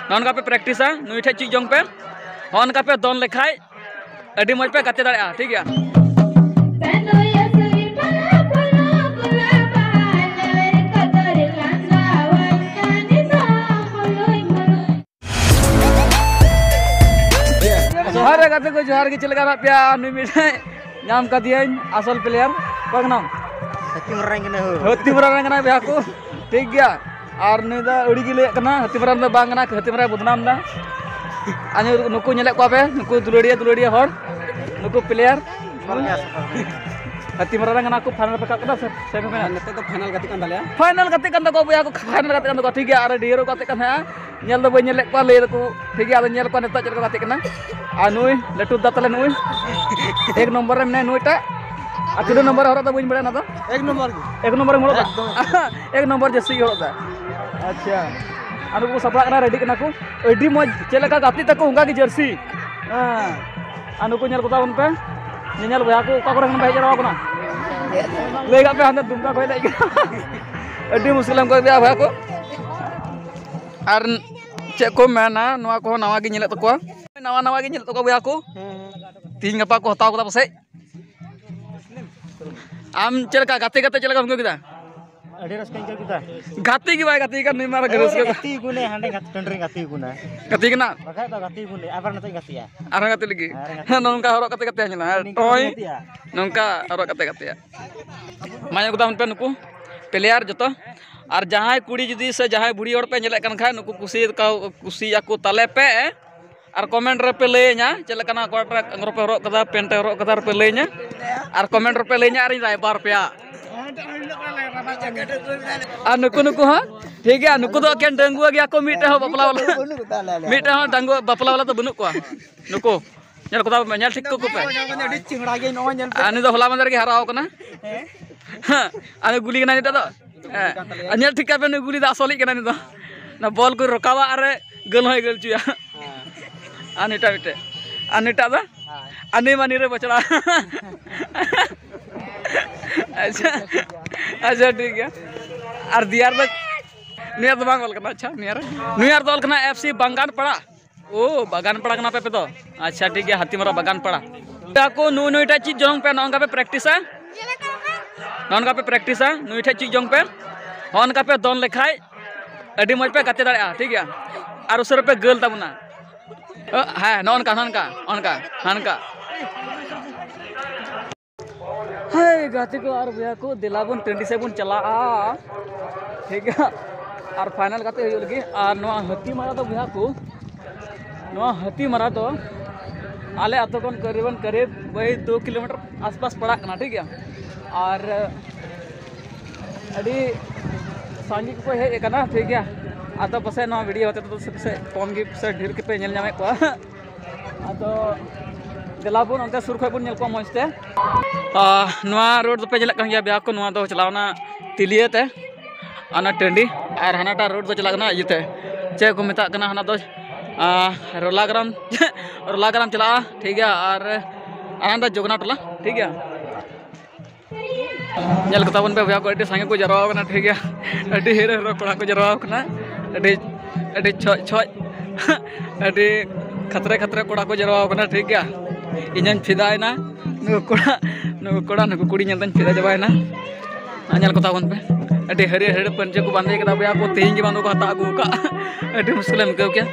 नौनका पे प्रैक्टिसा नुई ठे चीज जोंग पे होनका पे दोन लेखाय अडी मज पे गाते दाड़ा ठीक गया। जोहार गाते को जोहार के चलगा पे नुई मिठे नाम का दिया असल प्लेयर का नाम हत्तीमरा रंगना बिहा को ठीक गया। और नुई दा उड़ी गिले कना हत्तीमरा दा बांगना हत्तीमरा बदनाम दा आने नुकु नेले को पे नुकु दुलड़िया हर नुकु प्लेयर हत्तीमरा रंगना को फाइनल पे का सेमीफाइनल नते तो फाइनल गाते कान दाले फाइनल गाते कान को बिहा को फाइनल गाते कान को ठीक गया। और डीरो गाते कान है नेल दो नेले को ले को ठीक गया। नेल को नेता चल गाते काना आ नुई लटू दा तले नुई एक नंबर रे नुई टा आ किलो नंबर हरो दा बुझ बड़ा ना तो एक नंबर मोड़ दा एक नंबर जैसे हरो दा अच्छा। अनु को सपड़ा कना रेडी कना को एडी मज चेलका गाती तक उंगा की जर्सी हां अनु को नेल को ताउन पे नेल बया को का करे भाई जरा कोना लेगा पे हंदा दुमका कोई लाई एडी मुश्किल को बया भया को और चे को मेना नवा को नवा गी नेले तको नवा गी नेले तको बया को तीन गपा को हताव को पसे आम चलका गाते चलका उनको किदा अड़ी रस कहीं किदा गाती की बाय गाती का नहीं मारा गरस के गाती गुने हांडे टंडरी गाती गुना गाती कना बखा तो गाती गुने आबार नते गातिया आरा गाती लगी नोंका हरो गाते हला ओय नोंका हरो गाते माय गुदा पे नुकु प्लेयर जतो और जहां कुड़ी जुदी से जहां बुढ़ी और पे नेले कन खा नुकु कुसी को तले पे और कमेंट रे पे लेना चलकना कोटा अंग्रो पे हरो कदा पेंट हरो कदा पे लेना और कमेंट रे पे लेना और राइबार पे आ नुकु हां ठीक है नुकु दो केन डंगुआ गया को मिटे हो बपला वाला मिटे हो डंगुआ बपला वाला तो बनु को नुकु नेल को नेल ठीक को पे अडी चिंगड़ा गे नो नेल आनी दो होला मंदर के हराव कना आनी गुली कना निता दो नेल ठीक का पे गुली दा असली कना नि दो ना बॉल को रोकावा अरे गल होय गल चुया अनिटा बिटे अनिटा दा अनी मानी रे बचड़ा अच्छा ठीक है। और दियार दा नियर तो बांग बोल करना अच्छा नियर तो कना एफसी बांगान पड़ा ओ बागान पड़ा कना पे तो अच्छा ठीक है। हाथीमरा बागान पड़ा को नुईटा चीज जोंग पे नौका पे प्रैक्टिसा नौका पे प्रैक्टिसा नुईटा चीज जोंग पे होनका पे दोन लेखाय अडी मज पे गाते दाड़ा ठीक है। और उसर पे गल तबना हाँ नौनका हाय गाते को और भैया को दिलाबन टंडी से बन चला ठीक है। और फाइनल गाते हो लगी और नवा हत्ती मारा तो भैया को नवा हत्ती मारा तो आले आतो कौन करीब भाई 2 किलोमीटर आसपास पड़ा करना ठीक है। और अड़ी सांझी को हे करना ठीक है। आतो पसे नवा वीडियो होते तो सबसे कम गी से ढेर के पे नेल नामे को आतो दिलाबन अंते सुर खय बन नेल को मजते नवा रोड पे चलक गया ब्याह को नवा दो चलावना तिलिये ते आना टंडी और हानाटा रोड दो चलागना इते चे को मेता कना हाना दो रोलाग्राम चला ठीक है। और आना जोगना टोला ठीक है। नेल को ताबन पे ब्याह को अडी संगे को जराव कना ठीक है। अडी हेरो कोड़ा को जराव कना अडी छoj अडी खतरे कोड़ा को जराव कना ठीक है। इñan फिदायना नुकु कुड़ी नेल फिदा जबायना नेल को ताबन पे अडी हरे हरे पंचे को बांधे कदा बया को तेहिं बांधो को हता अगु का अडी मुश्किल में कह क्या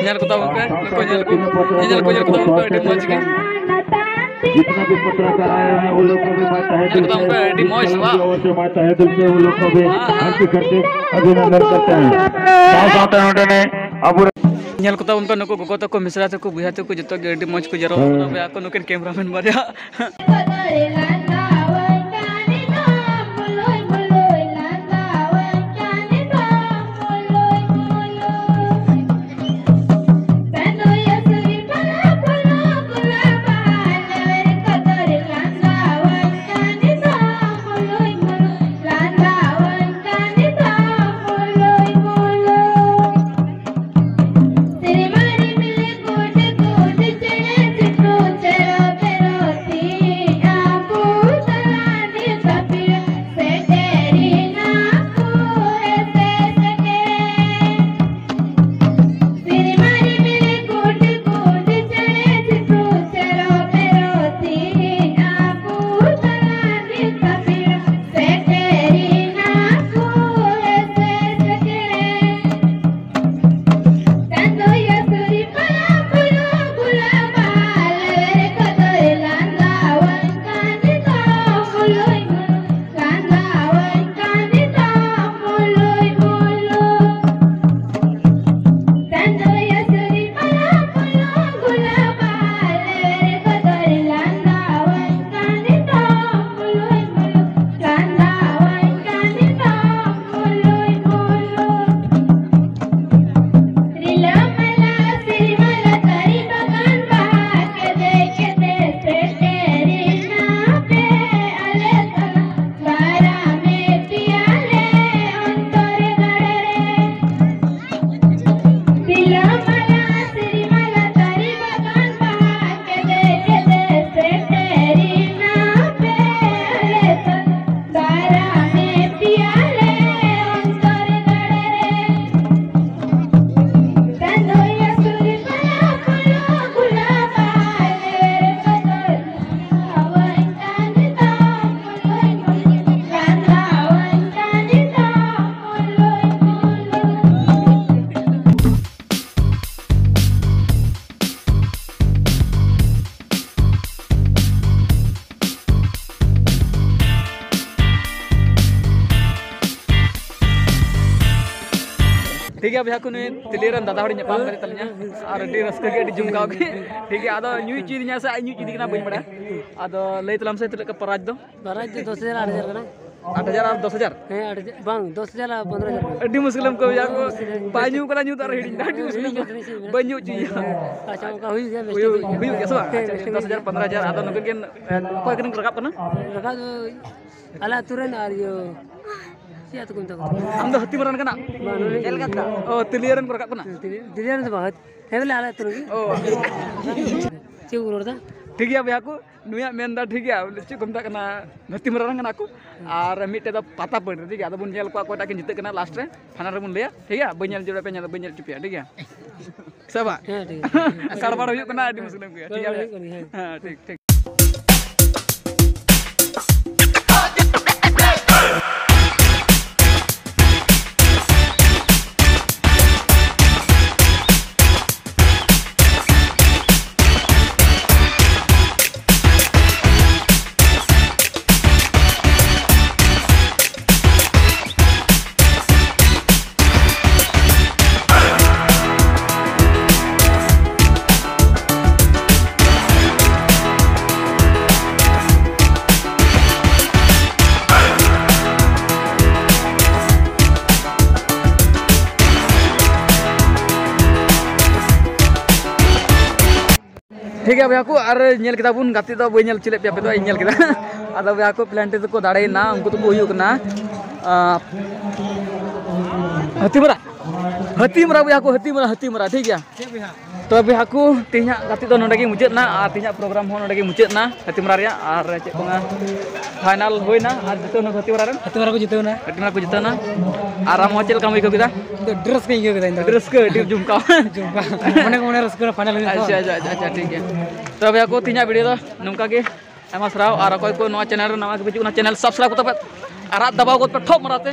नेल को ताबन पे नेल को ताबन पे अडी मौज के जितना भी पत्रकार आया है वो लोग को भी माता है दिल से माता है दिल से वो लोग को भी हंसी करते अभिनंदन करते हैं साथ ने अब नेल को ताबन पे नुकु गोगो तको मिश्रा तको बुया तको जतो अडी मौज को जरो बया को नुकिन कैमरामैन बारिया Terima ठीक है भैया को नुई तिलीरन दादा हड़ी नेपाल करे तलnya और डी रस्क के डी जुमकाव के ठीक है आदो न्यू चीज nya से न्यू चीज ना बई बड़ा आदो लई तलम से तले पराज दो 10,000 8,000 kana 8,000 और 10,000 bang 10,000 15,000 अड्डी मुश्किलम को भैया को पानी कला न्यू तार हिड़ी अड्डी मुश्किलम बन्यू चीज अच्छा का हुई गया हुई के सब 10,000 15,000 आदो नगन के कोई कन रकाप ना रका तो ala turan are you siya to kunta हम तो हत्ती मरन कना jel kata ओ तिलीरन को रकाप ना dilian to bahut hebla ala turun ओ ची उरदा ठीक है भैया को नुया मेनदा ठीक है ची को मता कना हत्ती मरन कना को और मिटे तो पता पड़ ठीक है आदो बुन जेल को कोटा के जिते कना लास्ट रे फाइनल रे बुन लेया ठीक है बन्यल जोड़ा पे बन्यल चुपिया ठीक है सबा हां ठीक है गड़बड़ हुई कना अड्डी मुश्किलम के ठीक है हां ठीक ठीक ठीक है भैया को और नेल किता बुन गाती तो बई नेल चिले पे तो नेल किता आदा भैया को प्लांटे को दाड़े ना उनको तो हुई ना हतीमरा भैया को हतीमरा ठीक है तो भैया को तिना गाती तो नोडे मुचाद ना और तिना प्रोग्राम हो नोडे मुचाद ना हतीमरा रे और चे को फाइनल होइना और जितो न हतीमरा को जितो ना और हम चल काम को किदा ड्रेस के इयो के ड्रेस के डी जुमका मने रस के फाइनल अच्छा ठीक है तो भैया को तिना वीडियो तो नमका के आमा सराव और कोई को नवा चैनल नवा के बिजु ना चैनल सब्सक्राइब को तब आरा दबाव को पे ठोक मराते